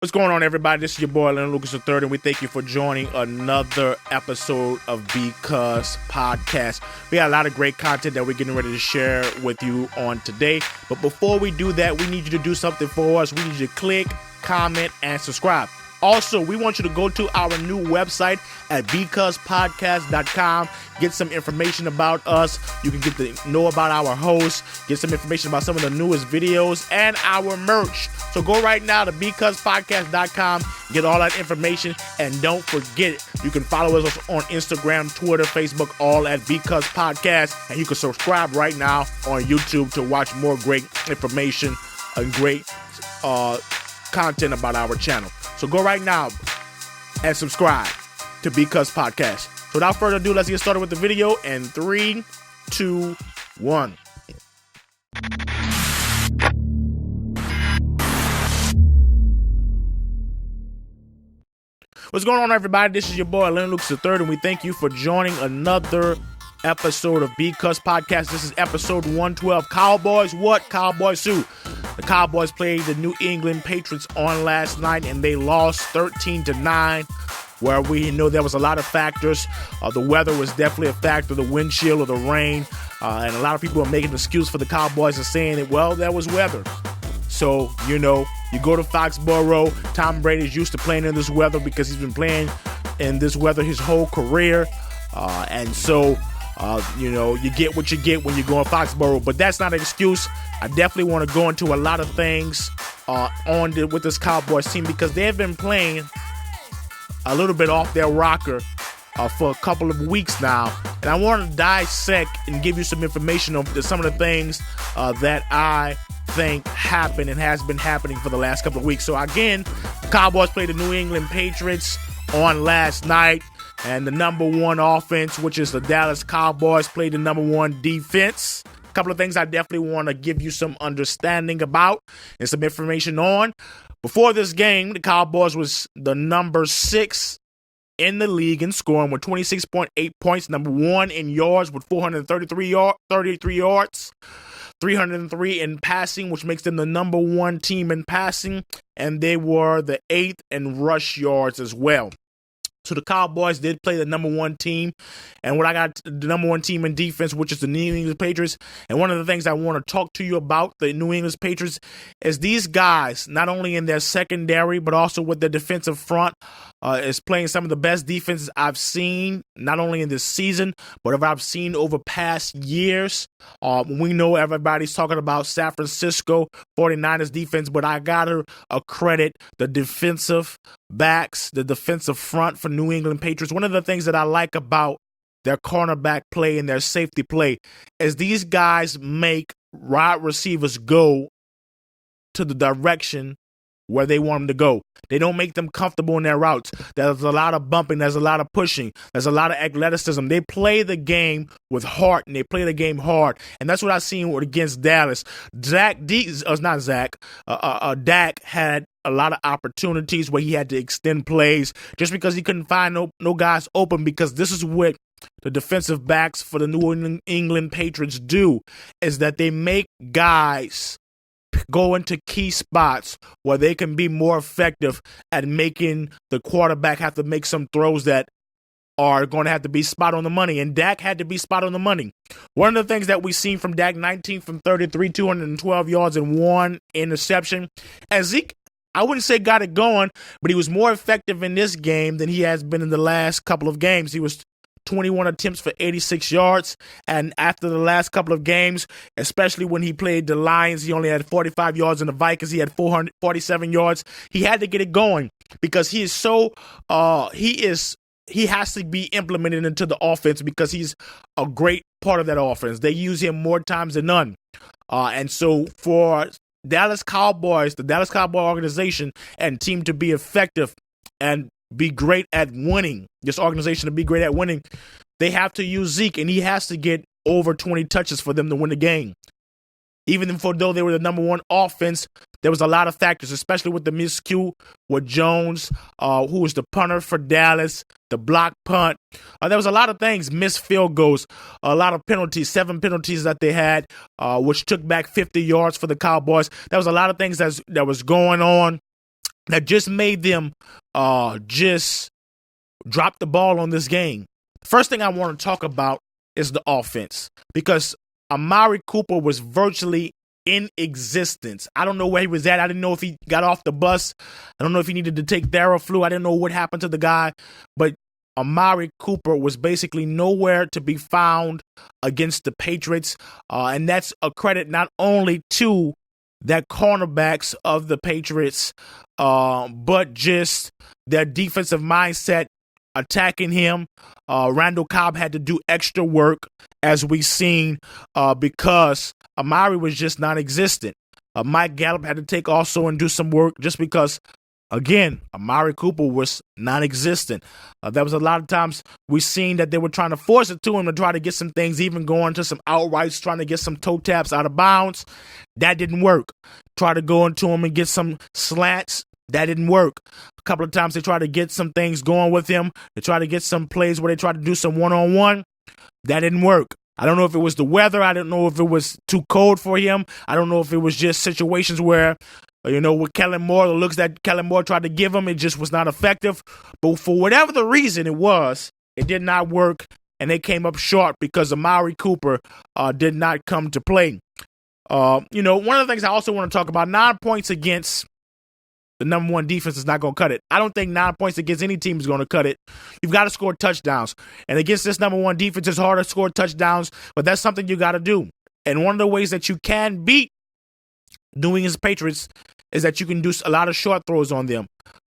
What's going on, everybody? This is your boy, Leonard Lucas III, and we thank you for joining another episode of Because Podcast. We got a lot of great content that we're getting ready to share with you on today. But before we do that, we need you to do something for us. We need you to click, comment, and subscribe. Also, we want you to go to our new website at becausePodcast.com. Get some information about us. You can get to know about our hosts, get some information about some of the newest videos, and our merch. So go right now to becausePodcast.com, get all that information, and don't forget, you can follow us on Instagram, Twitter, Facebook, all at Because Podcast, and you can subscribe right now on YouTube to watch more great information and great content about our channel. So go right now and subscribe to Because Podcast. So without further ado, let's get started with the video in 3, 2, 1. What's going on, everybody? This is your boy, Leonard Lucas III, and we thank you for joining another episode of Because Podcast. This is episode 112. Cowboys what? Cowboys who? The Cowboys played the New England Patriots on last night, and they lost 13-9, where we know there was a lot of factors. The weather was definitely a factor, the wind chill or the rain, and a lot of people are making an excuse for the Cowboys and saying that, well, there was weather. So, you go to Foxborough. Tom Brady's used to playing in this weather because he's been playing in this weather his whole career. You get what you get when you go in Foxborough. But that's not an excuse. I definitely want to go into a lot of things with this Cowboys team because they've been playing a little bit off their rocker for a couple of weeks now. And I want to dissect and give you some information on some of the things that I think happened and has been happening for the last couple of weeks. So again, the Cowboys played the New England Patriots on last night, and the number one offense, which is the Dallas Cowboys, played the number one defense. A couple of things I definitely want to give you some understanding about and some information on. Before this game, the Cowboys was the number 6 in the league in scoring with 26.8 points, number 1 in yards with 433 yards. 303 in passing, which makes them the number 1 team in passing, and they were the 8th in rush yards as well. So the Cowboys did play the number 1 team, and what I got the number 1 team in defense, which is the New England Patriots. And one of the things I want to talk to you about the New England Patriots is these guys, not only in their secondary, but also with their defensive front, is playing some of the best defenses I've seen, not only in this season, but I've seen over past years. We know everybody's talking about San Francisco 49ers defense, but I got to credit the defensive backs, the defensive front for New England Patriots. One of the things that I like about their cornerback play and their safety play is these guys make wide receivers go to the direction where they want them to go. They don't make them comfortable in their routes. There's a lot of bumping. There's a lot of pushing. There's a lot of athleticism. They play the game with heart, and they play the game hard. And that's what I've seen against Dallas. Dak had a lot of opportunities where he had to extend plays just because he couldn't find no guys open, because this is what the defensive backs for the New England Patriots do, is that they make guys go into key spots where they can be more effective at making the quarterback have to make some throws that are going to have to be spot on the money. And Dak had to be spot on the money. One of the things that we've seen from Dak, 19 from 33, 212 yards and 1 interception. And Zeke, I wouldn't say got it going, but he was more effective in this game than he has been in the last couple of games. He was 21 attempts for 86 yards. And after the last couple of games, especially when he played the Lions, he only had 45 yards. In the Vikings, he had 447 yards. He had to get it going because he is so he has to be implemented into the offense because he's a great part of that offense. They use him more times than none. And so for Dallas Cowboys, the Dallas Cowboy organization and team to be effective and be great at winning, this organization to be great at winning, they have to use Zeke, and he has to get over 20 touches for them to win the game. Even though they were the number 1 offense, there was a lot of factors, especially with the miscue with Jones, who was the punter for Dallas, the block punt. There was a lot of things, missed field goals, a lot of penalties, 7 penalties that they had, which took back 50 yards for the Cowboys. There was a lot of things that was going on that just made them just drop the ball on this game. First thing I want to talk about is the offense, because Amari Cooper was virtually in existence. I don't know where he was at. I didn't know if he got off the bus. I don't know if he needed to take Theraflu. I didn't know what happened to the guy. But Amari Cooper was basically nowhere to be found against the Patriots. And that's a credit not only to that cornerbacks of the Patriots, but just their defensive mindset attacking him. Randall Cobb had to do extra work, as we've seen, because Amari was just non-existent. Mike Gallup had to take also and do some work just because, again, Amari Cooper was non-existent. There was a lot of times we've seen that they were trying to force it to him to try to get some things, even going to some outrights, trying to get some toe taps out of bounds. That didn't work. Try to go into him and get some slants. That didn't work. A couple of times they tried to get some things going with him. They tried to get some plays where they tried to do some one-on-one. That didn't work. I don't know if it was the weather. I don't know if it was too cold for him. I don't know if it was just situations where, with Kellen Moore, the looks that Kellen Moore tried to give him, it just was not effective. But for whatever the reason it was, it did not work, and they came up short because Amari Cooper did not come to play. One of the things I also want to talk about, 9 points against the number one defense is not going to cut it. I don't think 9 points against any team is going to cut it. You've got to score touchdowns. And against this number one defense, it's hard to score touchdowns, but that's something you got to do. And one of the ways that you can beat doing as Patriots is that you can do a lot of short throws on them.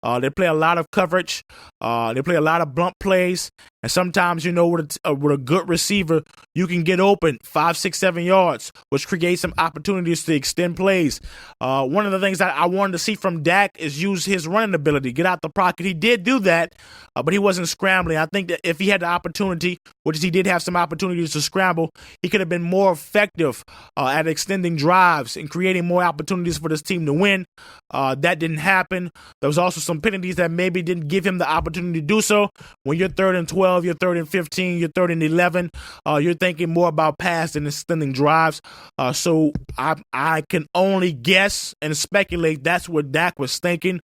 They play a lot of coverage. They play a lot of blunt plays. And sometimes, with a good receiver, you can get open 5, 6, 7 yards, which creates some opportunities to extend plays. One of the things that I wanted to see from Dak is use his running ability, get out the pocket. He did do that, but he wasn't scrambling. I think that if he had the opportunity, which he did have some opportunities to scramble, he could have been more effective at extending drives and creating more opportunities for this team to win. That didn't happen. There was also some penalties that maybe didn't give him the opportunity to do so. When you're 3rd and 12, you're 3rd and 15, you're 3rd and 11, you're thinking more about pass than extending drives. So I can only guess and speculate that's what Dak was thinking,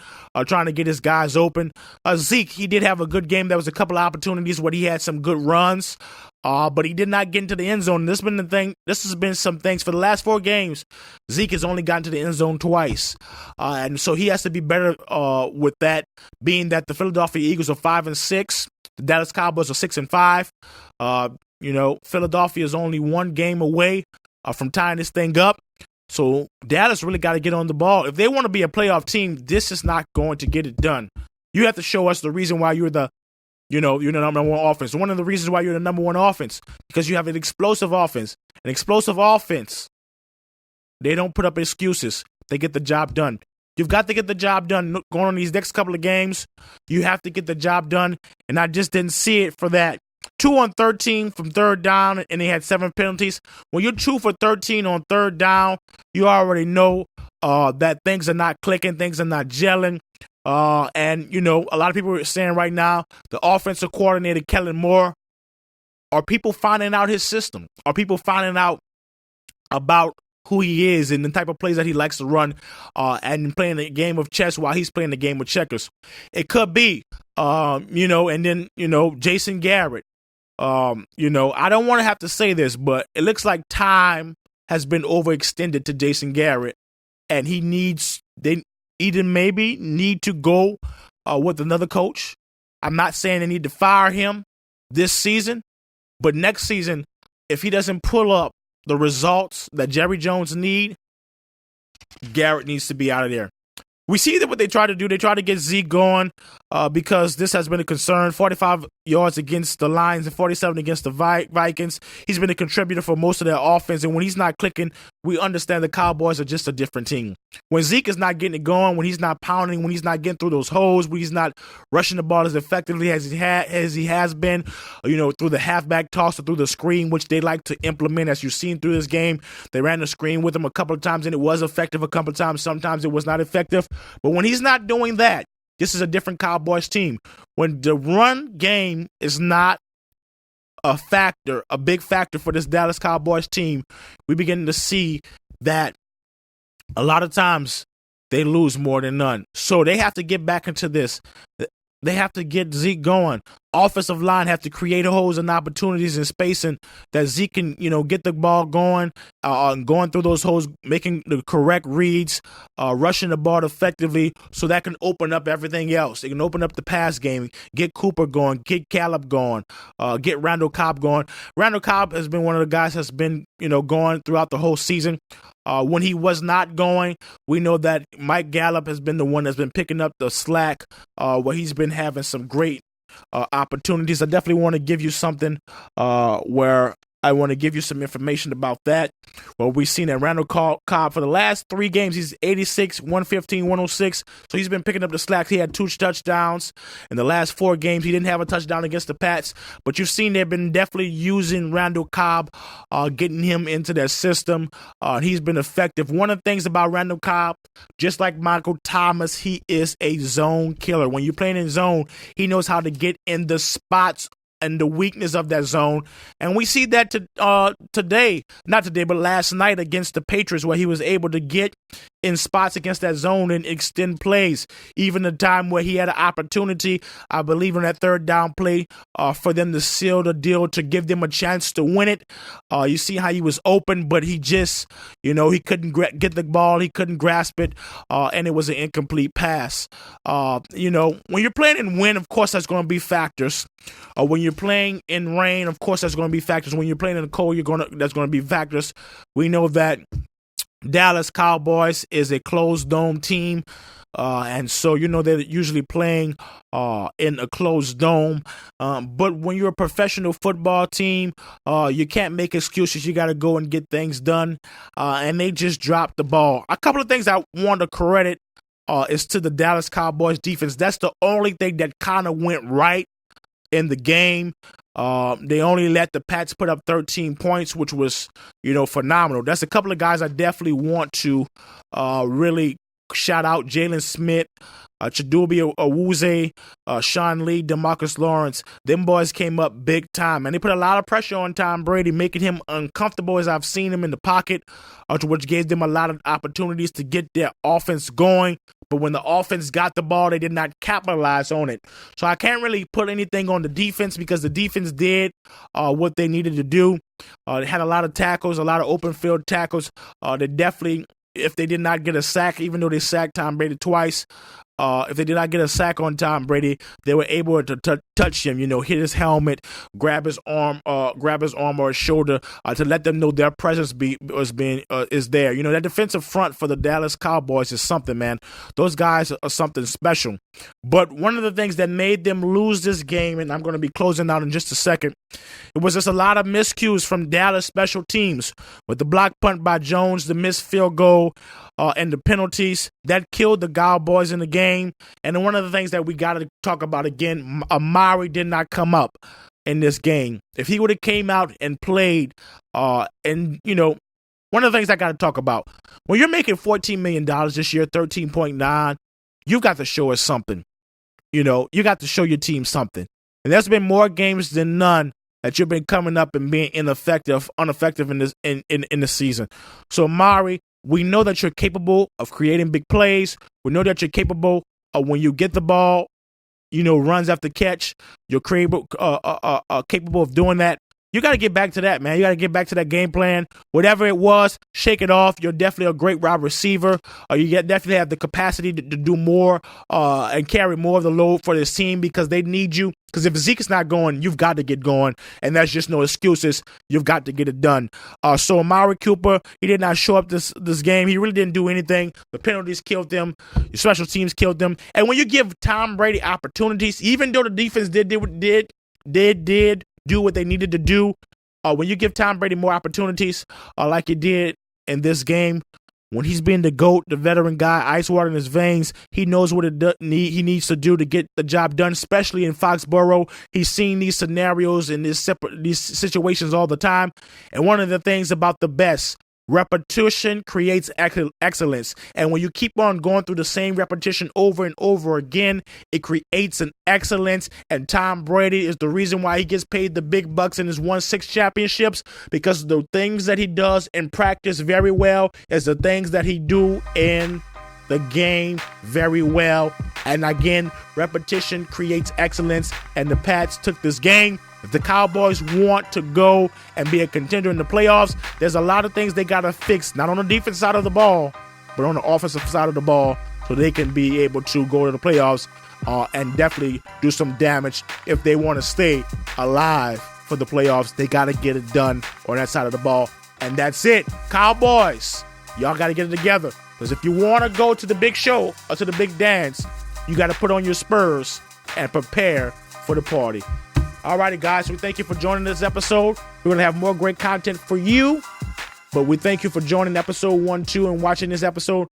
trying to get his guys open. Zeke, he did have a good game. There was a couple of opportunities where he had some good runs, but he did not get into the end zone. This has been some things for the last 4 games. Zeke has only gotten to the end zone twice, and so he has to be better with that. Being that the Philadelphia Eagles are 5-6, the Dallas Cowboys are 6-5. Philadelphia is only 1 game away from tying this thing up. So Dallas really got to get on the ball. If they want to be a playoff team, this is not going to get it done. You have to show us the reason why you're the number one offense. One of the reasons why you're the number one offense, because you have an explosive offense. An explosive offense, they don't put up excuses. They get the job done. You've got to get the job done going on these next couple of games. You have to get the job done, and I just didn't see it for that. 2 on 13 from 3rd down, and they had 7 penalties. When you're 2 for 13 on 3rd down, you already know that things are not clicking, things are not gelling. And a lot of people are saying right now, the offensive coordinator, Kellen Moore, are people finding out his system? Are people finding out about who he is and the type of plays that he likes to run, and playing the game of chess while he's playing the game of checkers? It could be, and then, Jason Garrett. I don't want to have to say this, but it looks like time has been overextended to Jason Garrett, and they either maybe need to go with another coach. I'm not saying they need to fire him this season, but next season, if he doesn't pull up the results that Jerry Jones need, Garrett needs to be out of there. We see that what they try to do, they try to get Zeke going because this has been a concern. 45 yards against the Lions and 47 against the Vikings. He's been a contributor for most of their offense, and when he's not clicking, we understand the Cowboys are just a different team. When Zeke is not getting it going, when he's not pounding, when he's not getting through those holes, when he's not rushing the ball as effectively as he has been, through the halfback toss or through the screen, which they like to implement, as you've seen through this game. They ran the screen with him a couple of times, and it was effective a couple of times. Sometimes it was not effective. But when he's not doing that, this is a different Cowboys team. When the run game is not a factor, a big factor for this Dallas Cowboys team, we begin to see that a lot of times they lose more than none. So they have to get back into this. They have to get Zeke going. Offensive line have to create holes and opportunities and spacing that Zeke can, get the ball going, going through those holes, making the correct reads, rushing the ball effectively, so that can open up everything else. It can open up the pass game, get Cooper going, get Gallup going, get Randall Cobb going. Randall Cobb has been one of the guys that's been, going throughout the whole season. When he was not going, we know that Mike Gallup has been the one that's been picking up the slack, where he's been having some great opportunities. I definitely want to give you something where I want to give you some information about that. Well, we've seen that Randall Cobb for the last 3 games, he's 86, 115, 106. So he's been picking up the slack. He had 2 touchdowns. In the last 4 games, he didn't have a touchdown against the Pats. But you've seen they've been definitely using Randall Cobb, getting him into their system. He's been effective. One of the things about Randall Cobb, just like Michael Thomas, he is a zone killer. When you're playing in zone, he knows how to get in the spots and the weakness of that zone. And we see that not today, but last night against the Patriots, where he was able to get in spots against that zone and extend plays. Even the time where he had an opportunity, I believe in that 3rd down play, for them to seal the deal, to give them a chance to win it. You see how he was open, but he just, he couldn't get the ball, he couldn't grasp it, and it was an incomplete pass. When you're playing in wind, of course, that's going to be factors. When you're playing in rain, of course, that's going to be factors. When you're playing in the cold, that's going to be factors. We know that Dallas Cowboys is a closed dome team, and so they're usually playing in a closed dome. But when you're a professional football team, you can't make excuses. You got to go and get things done, and they just dropped the ball. A couple of things I want to credit is to the Dallas Cowboys defense. That's the only thing that kind of went right in the game. They only let the Pats put up 13 points, which was, phenomenal. That's a couple of guys I definitely want to really shout out. Jalen Smith, Chidobe Awuzie, Sean Lee, DeMarcus Lawrence. Them boys came up big time, and they put a lot of pressure on Tom Brady, making him uncomfortable as I've seen him in the pocket, which gave them a lot of opportunities to get their offense going. But when the offense got the ball, they did not capitalize on it. So I can't really put anything on the defense, because the defense did what they needed to do. They had a lot of tackles, a lot of open field tackles. They definitely, if they did not get a sack, even though they sacked Tom Brady twice, if they did not get a sack on Tom Brady, they were able to touch him, hit his helmet, grab his arm or his shoulder, to let them know their presence is there. That defensive front for the Dallas Cowboys is something, man. Those guys are something special. But one of the things that made them lose this game, and I'm going to be closing out in just a second, it was just a lot of miscues from Dallas special teams, with the block punt by Jones, the missed field goal, and the penalties that killed the Cowboys in the game. And one of the things that we got to talk about again, Amari did not come up in this game. If he would have came out and played, one of the things I got to talk about, when you're making $14 million this year, 13.9, you've got to show us something. You got to show your team something. And there's been more games than none that you've been coming up and being ineffective in this in the season. So Amari, we know that you're capable of creating big plays. We know that you're capable of, when you get the ball, runs after catch, you're capable of doing that. You got to get back to that, man. You got to get back to that game plan. Whatever it was, shake it off. You're definitely a great wide receiver. Definitely have the capacity to do more and carry more of the load for this team, because they need you. Because if Zeke is not going, you've got to get going, and that's just no excuses. You've got to get it done. So Amari Cooper, he did not show up this game. He really didn't do anything. The penalties killed them. The special teams killed them. And when you give Tom Brady opportunities, even though the defense did do what they needed to do, when you give Tom Brady more opportunities, like he did in this game, when he's being the GOAT, the veteran guy, ice water in his veins, he knows what he needs to do to get the job done, especially in Foxborough. He's seen these scenarios and these situations all the time. And one of the things about the best, repetition creates excellence. And when you keep on going through the same repetition over and over again, it creates an excellence. And Tom Brady is the reason why he gets paid the big bucks and has won 6 championships, because the things that he does in practice very well is the things that he do in the game very well. And again, repetition creates excellence, and the Pats took this game. If the Cowboys want to go and be a contender in the playoffs, there's a lot of things they got to fix, not on the defensive side of the ball, but on the offensive side of the ball, so they can be able to go to the playoffs and definitely do some damage. If they want to stay alive for the playoffs, they got to get it done on that side of the ball. And that's it. Cowboys, y'all got to get it together. Because if you want to go to the big show or to the big dance, you got to put on your Spurs and prepare for the party. Alrighty, guys, we thank you for joining this episode. We're going to have more great content for you. But we thank you for joining episode 1, 2, and watching this episode.